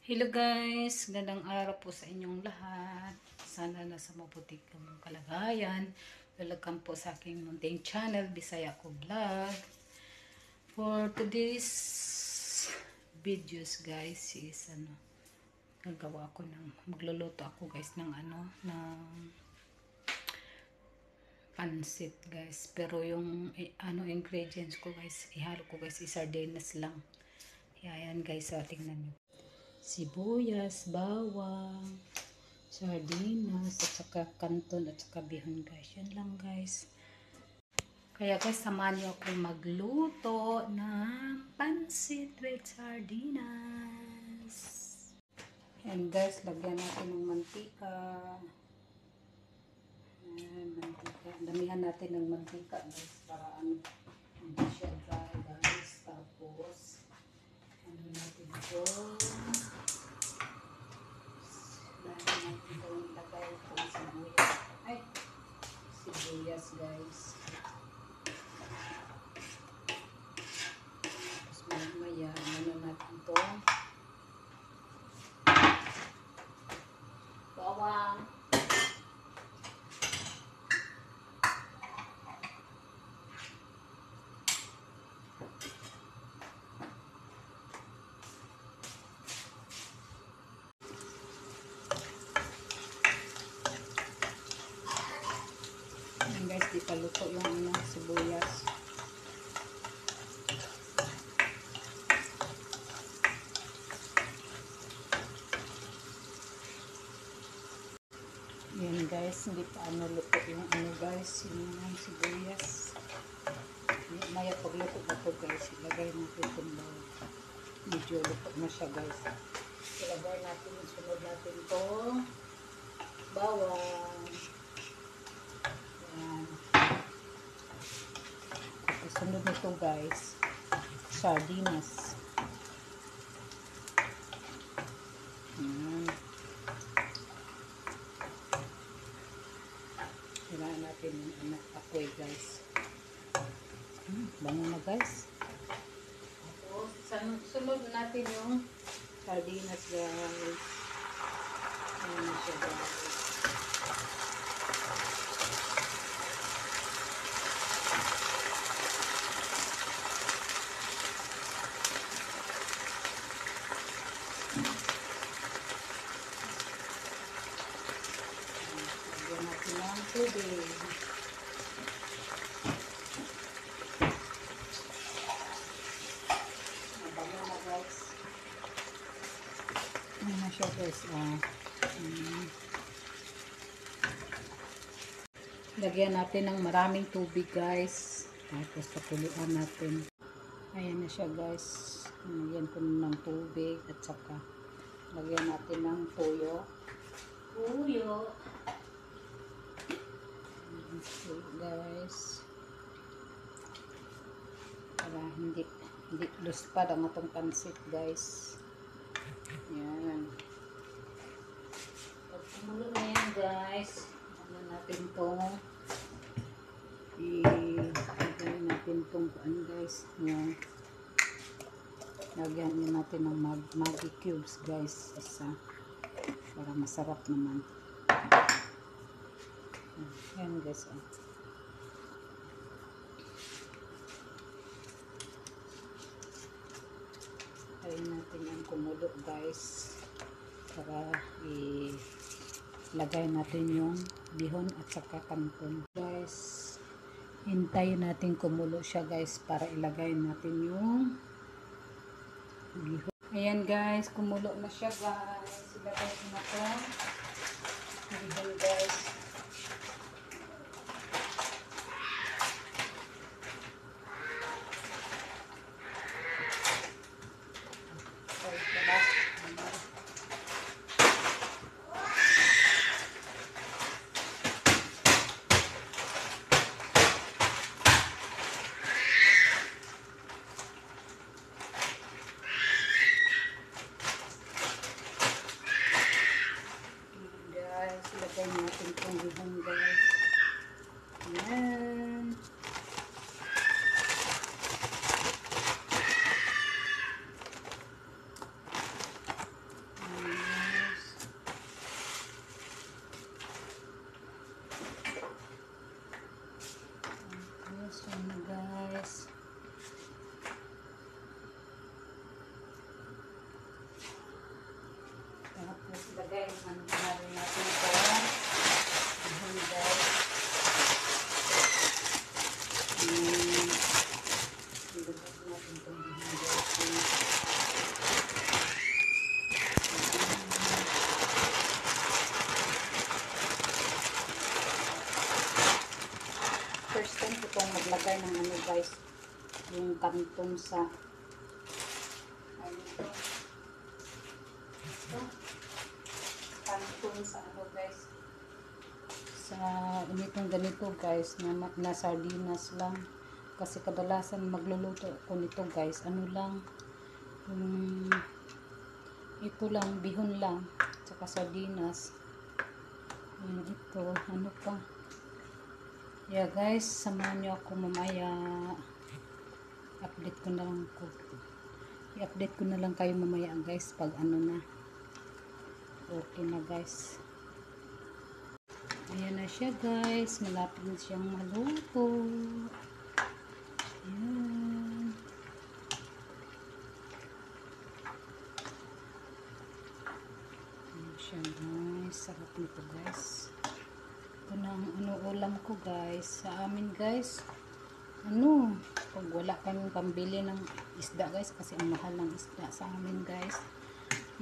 Hello guys, gandang araw po sa inyong lahat. Sana nasa mabuti kang kalagayan. Welcome po sa aking munting channel, Bisaya ko Vlog. For today's videos guys is gagawa ako magluluto ako guys ng pansit guys. Pero yung ingredients ko guys, ihalo ko guys, sardinas lang. Ayan guys, tingnan nyo. Sibuyas, bawang, sardinas, at saka kanton, at saka bihon guys. Yan lang guys. Kaya guys, samahan niyo ako magluto ng pansit with sardinas. Yan guys, lagyan natin ng mantika. Yan, mantika. Damihan natin ng mantika guys, para hindi siya dry guys. Tapos, natin ito. Lagay ko sibuyas. Ay, sibuyas guys. Tapos maya natin ito. Bawang. Guys, di pa luto yung sibuyas. Yan guys, hindi pa luto yung guys, yung sibuyas. Maya pagluto na to guys, ilagay natin itong medyo luto na siya guys. Ilagay natin, sunod natin itong bawang. Yan. Sunod nito guys, sardinas. Yan. Kailangan natin yung apoy guys. Bango na guys. Tapos, sunod natin yung sardinas guys. Ayan na siya guys. Lagyan natin ng tubig. Mabango na guys. Ayan na siya guys. Lagyan natin ng maraming tubig guys. Tapos pakuluan natin. Ayan na siya guys. Lagyan ko ng tubig at saka lagyan natin ng toyo. Guys. Para hindi luspad ang atong pansit guys. Yan. Pag kumulo na yan guys, ano natin itong ilagay natin itong guys. Yan. Lagyan natin ng Maggi cubes guys. Isa. Para masarap naman. Yan guys. Ayun natin yung kumulo guys. Para ilagay natin yung bihon at saka kanton. Guys, hintayin natin kumulo siya guys para ilagay natin yung bihon. Ayan guys, kumulo na siya guys. Ilagay ko na ito. Bihon guys. Ilagay natin itong bihon guys. Ayan. ano natin sa bihon guys. Ilubog natin itong bihon guys. First time ko itong maglagay ng ano guys, yung kantong sa kantong sa ano guys, sa initong ganito guys, na sardinas lang. Kasi kadalasan magluluto ko nito guys, ano lang, ito lang, bihon lang, tsaka sardinas. Ito, ano pa. Yeah guys, samahan nyo ako mamaya. I-update ko na lang kayo mamaya guys pag ano na. Okay na guys. Ayan na siya guys. Malapit na siyang maluto. Ayan. Ayan siya guys. Sarap nito guys. Ito na ang ano ulam ko guys. Sa amin guys, ano, pag wala kaming pambili ng isda guys, kasi ang mahal ng isda sa amin guys,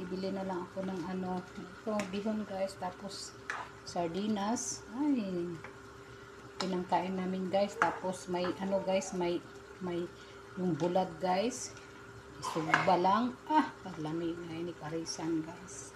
bibili na lang ako ng ano, ito bihon guys, tapos sardinas. Ay, pinangkain namin guys. Tapos may ano guys, may yung bulad guys, isugba lang. Lamig na ini karisan guys.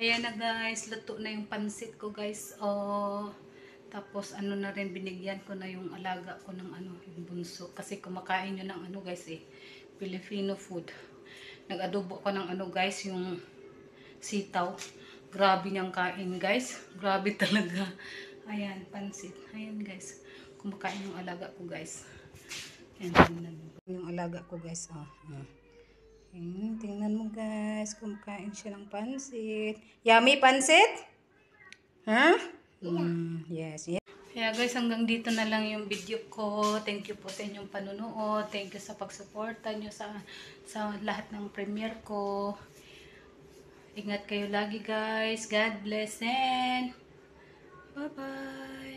Ayan na guys, luto na yung pansit ko guys. Oh, tapos ano na rin, binigyan ko na yung alaga ko ng ano, yung bunso. Kasi kumakain yun ng ano guys eh, Filipino food. Nag-adobo ko ng ano guys, yung sitaw. Grabe niyang kain guys. Grabe talaga. Ayan, pansit. Ayan guys. Kumakain yung alaga ko guys. Ayan, tingnan mo. Yung alaga ko guys. Oh. Ayan, tingnan mo guys. Kumakain siya ng pansit. Yummy pansit? Huh? Yes, yes. Kaya guys, hanggang dito na lang yung video ko. Thank you po sa inyong panunood. Thank you sa pagsuporta nyo sa lahat ng premiere ko. Ingat kayo lagi guys. God bless and bye-bye.